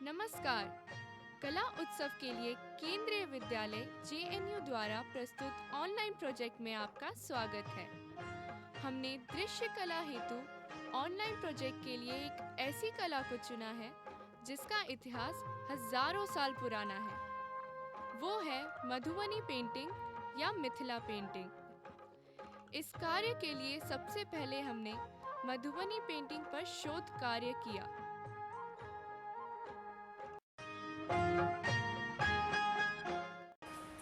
नमस्कार। कला उत्सव के लिए केंद्रीय विद्यालय जेएनयू द्वारा प्रस्तुत ऑनलाइन प्रोजेक्ट में आपका स्वागत है। हमने दृश्य कला हेतु ऑनलाइन प्रोजेक्ट के लिए एक ऐसी कला को चुना है जिसका इतिहास हजारों साल पुराना है। वो है मधुबनी पेंटिंग या मिथिला पेंटिंग। इस कार्य के लिए सबसे पहले हमने मधुबनी पेंटिंग पर शोध कार्य किया।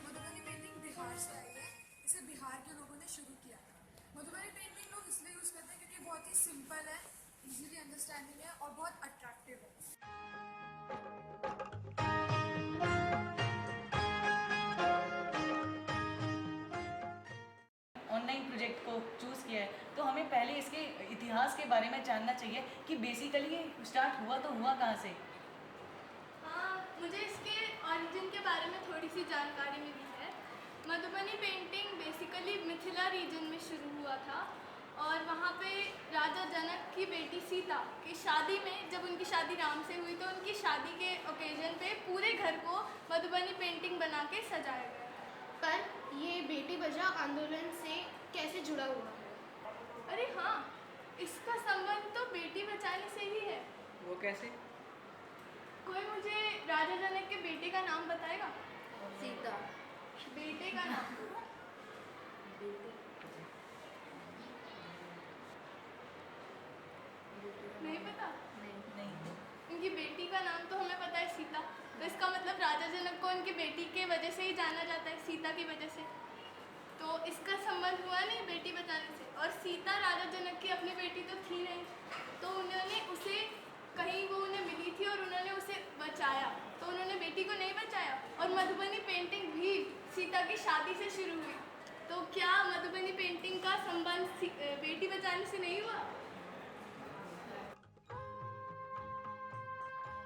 मधुबनी पेंटिंग बिहार से आई है। इसे बिहार के लोगों ने शुरू किया था। मधुबनी पेंटिंग लोग इसलिए यूज़ करते हैं क्योंकि बहुत ही सिंपल है, इजीली अंडरस्टैंडिंग है और बहुत अट्रैक्टिव है। ऑनलाइन प्रोजेक्ट को चूज़ किया है तो हमें पहले इसके इतिहास के बारे में जानना चाहिए कि बेसिकली ये स्टार्ट हुआ तो हुआ कहाँ से। हाँ, मुझे इसके ऑरिजिन के बारे में थोड़ी सी जानकारी मिली है। Madhubani painting basically Mithila region में शुरू हुआ था और वहाँ पे राजा जनक की बेटी सीता की शादी में, जब उनकी शादी राम से हुई तो उनकी शादी के ओकेजन पे पूरे घर को मधुबनी पेंटिंग बना के सजाया गया। पर ये बेटी बचाओ आंदोलन से कैसे जुड़ा हुआ है? अरे हाँ, इसका संबंध तो बेटी बचाने से ही है। वो कैसे? कोई मुझे राजा जनक के बेटे का नाम बताएगा? सीता। बेटे का नाम? नहीं पता? नहीं। उनकी बेटी का नाम तो हमें पता है, सीता। तो इसका मतलब राजा जनक को उनकी बेटी के वजह से ही जाना जाता है, सीता की वजह से। तो इसका संबंध हुआ नहीं बेटी बचाने से। और सीता राजा जनक की अपनी बेटी तो थी नहीं, तो उन्होंने उसे कहीं, वो उन्हें मिली थी और उन्होंने उसे बचाया, तो उन्होंने बेटी को नहीं बचाया। और मधुबनी पेंटिंग भी सीता की शादी से शुरू हुई। तो क्या मधुबनी पेंटिंग का संबंध बेटी बचाने से नहीं हुआ?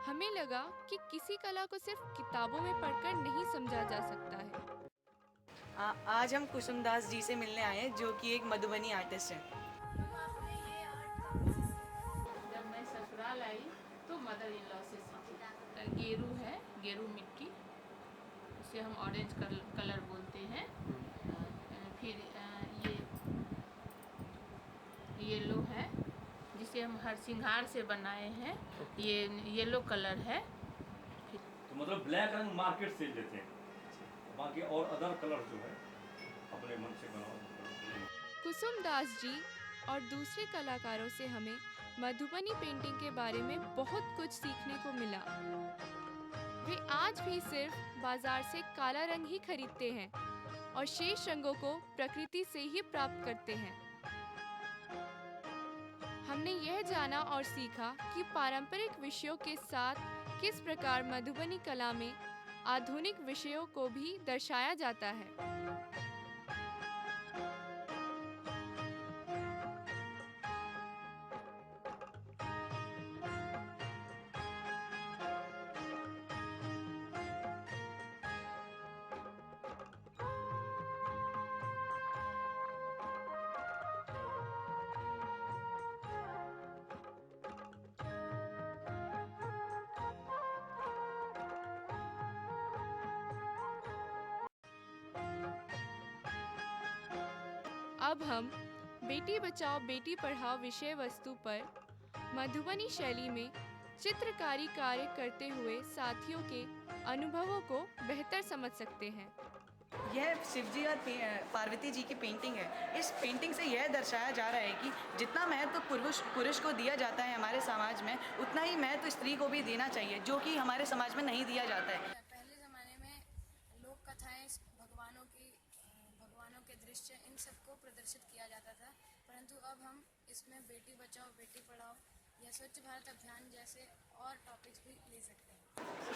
हमें लगा कि किसी कला को सिर्फ किताबों में पढ़कर नहीं समझा जा सकता है। आज हम कुसुमदास जी से मिलने आए हैं जो कि एक मधुबनी आर्टिस्ट हैं। जब मैं ससुराल आई तो मदर इन लॉ से सीखी। गेरू है, गेरू मिट्टी, इसे हम ऑरेंज कलर बोलते हैं। फिर ये येलो है जिसे हम हर सिंगार से बनाए हैं। ये येलो कलर है। तो मतलब ब्लैक रंग मार्केट से लेते हैं, बाकी और अदर कलर जो है अपने मन से बनाओ। कुसुमदास जी और दूसरे कलाकारों से हमें मधुबनी पेंटिंग के बारे में बहुत कुछ सीखने को मिला। वे आज भी सिर्फ बाजार से काला रंग ही खरीदते हैं और शेष रंगों को प्रकृति से ही प्राप्त करते हैं। हमने यह जाना और सीखा कि पारंपरिक विषयों के साथ किस प्रकार मधुबनी कला में आधुनिक विषयों को भी दर्शाया जाता है। अब हम बेटी बचाओ बेटी पढ़ाओ विषय वस्तु पर मधुबनी शैली में चित्रकारी कार्य करते हुए साथियों के अनुभवों को बेहतर समझ सकते हैं। यह शिवजी और पार्वती जी की पेंटिंग है। इस पेंटिंग से यह दर्शाया जा रहा है कि जितना महत्व तो पुरुष को दिया जाता है हमारे समाज में, उतना ही महत्व तो स्त्री को भी देना चाहिए, जो कि हमारे समाज में नहीं दिया जाता है। पहले ज़माने में लोक कथाएँ, भगवानों के दृश्य, इन सबको प्रदर्शित किया जाता था, परंतु अब हम इसमें बेटी बचाओ बेटी पढ़ाओ या स्वच्छ भारत अभियान जैसे और टॉपिक्स भी ले सकते हैं।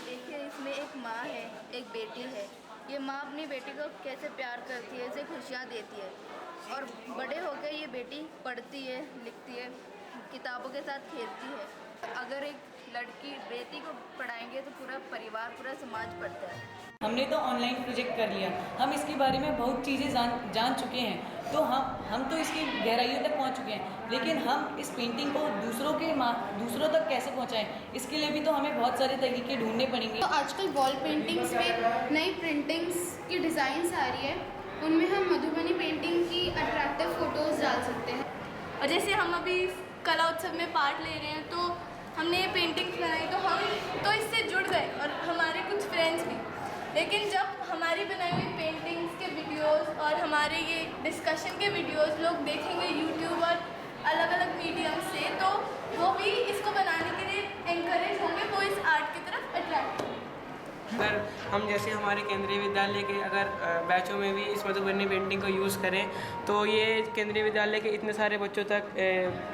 देखिए, इसमें एक माँ है, एक बेटी है। ये माँ अपनी बेटी को कैसे प्यार करती है, इसे खुशियाँ देती है, और बड़े होकर ये बेटी पढ़ती है, लिखती है, किताबों के साथ खेलती है। अगर एक लड़की बेटी को पढ़ाएंगे तो पूरा परिवार, पूरा समाज पढ़ता है। हमने तो ऑनलाइन प्रोजेक्ट कर लिया, हम इसके बारे में बहुत चीज़ें जान चुके हैं, तो हम तो इसकी गहराइयों तक पहुंच चुके हैं, लेकिन हम इस पेंटिंग को दूसरों तक कैसे पहुंचाएं, इसके लिए भी तो हमें बहुत सारे तरीके ढूंढने पड़ेंगे। तो आजकल वॉल पेंटिंग्स पे नई प्रिंटिंग्स की डिज़ाइंस आ रही है, उनमें हम मधुबनी पेंटिंग की अट्रैक्टिव फ़ोटोज़ डाल सकते हैं। और जैसे हम अभी कला उत्सव में पार्ट ले रहे हैं, तो हमने ये पेंटिंग्स बनाई, तो हम तो इससे जुड़ गए और हमारे कुछ फ्रेंड्स भी। लेकिन जब हमारी बनाई हुई पेंटिंग्स के वीडियोस और हमारे ये डिस्कशन के वीडियोस लोग देखेंगे यूट्यूब और अलग अलग मीडियम से, तो वो भी इसको बनाने के लिए एनकरेज होंगे, वो इस आर्ट की तरफ अट्रैक्ट होंगे। अगर हम जैसे हमारे केंद्रीय विद्यालय के अगर बैचों में भी इस मधुबनी पेंटिंग को यूज़ करें, तो ये केंद्रीय विद्यालय के इतने सारे बच्चों तक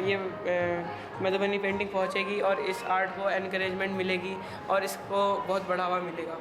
ये मधुबनी पेंटिंग पहुंचेगी और इस आर्ट को एनकरेजमेंट मिलेगी और इसको बहुत बढ़ावा मिलेगा।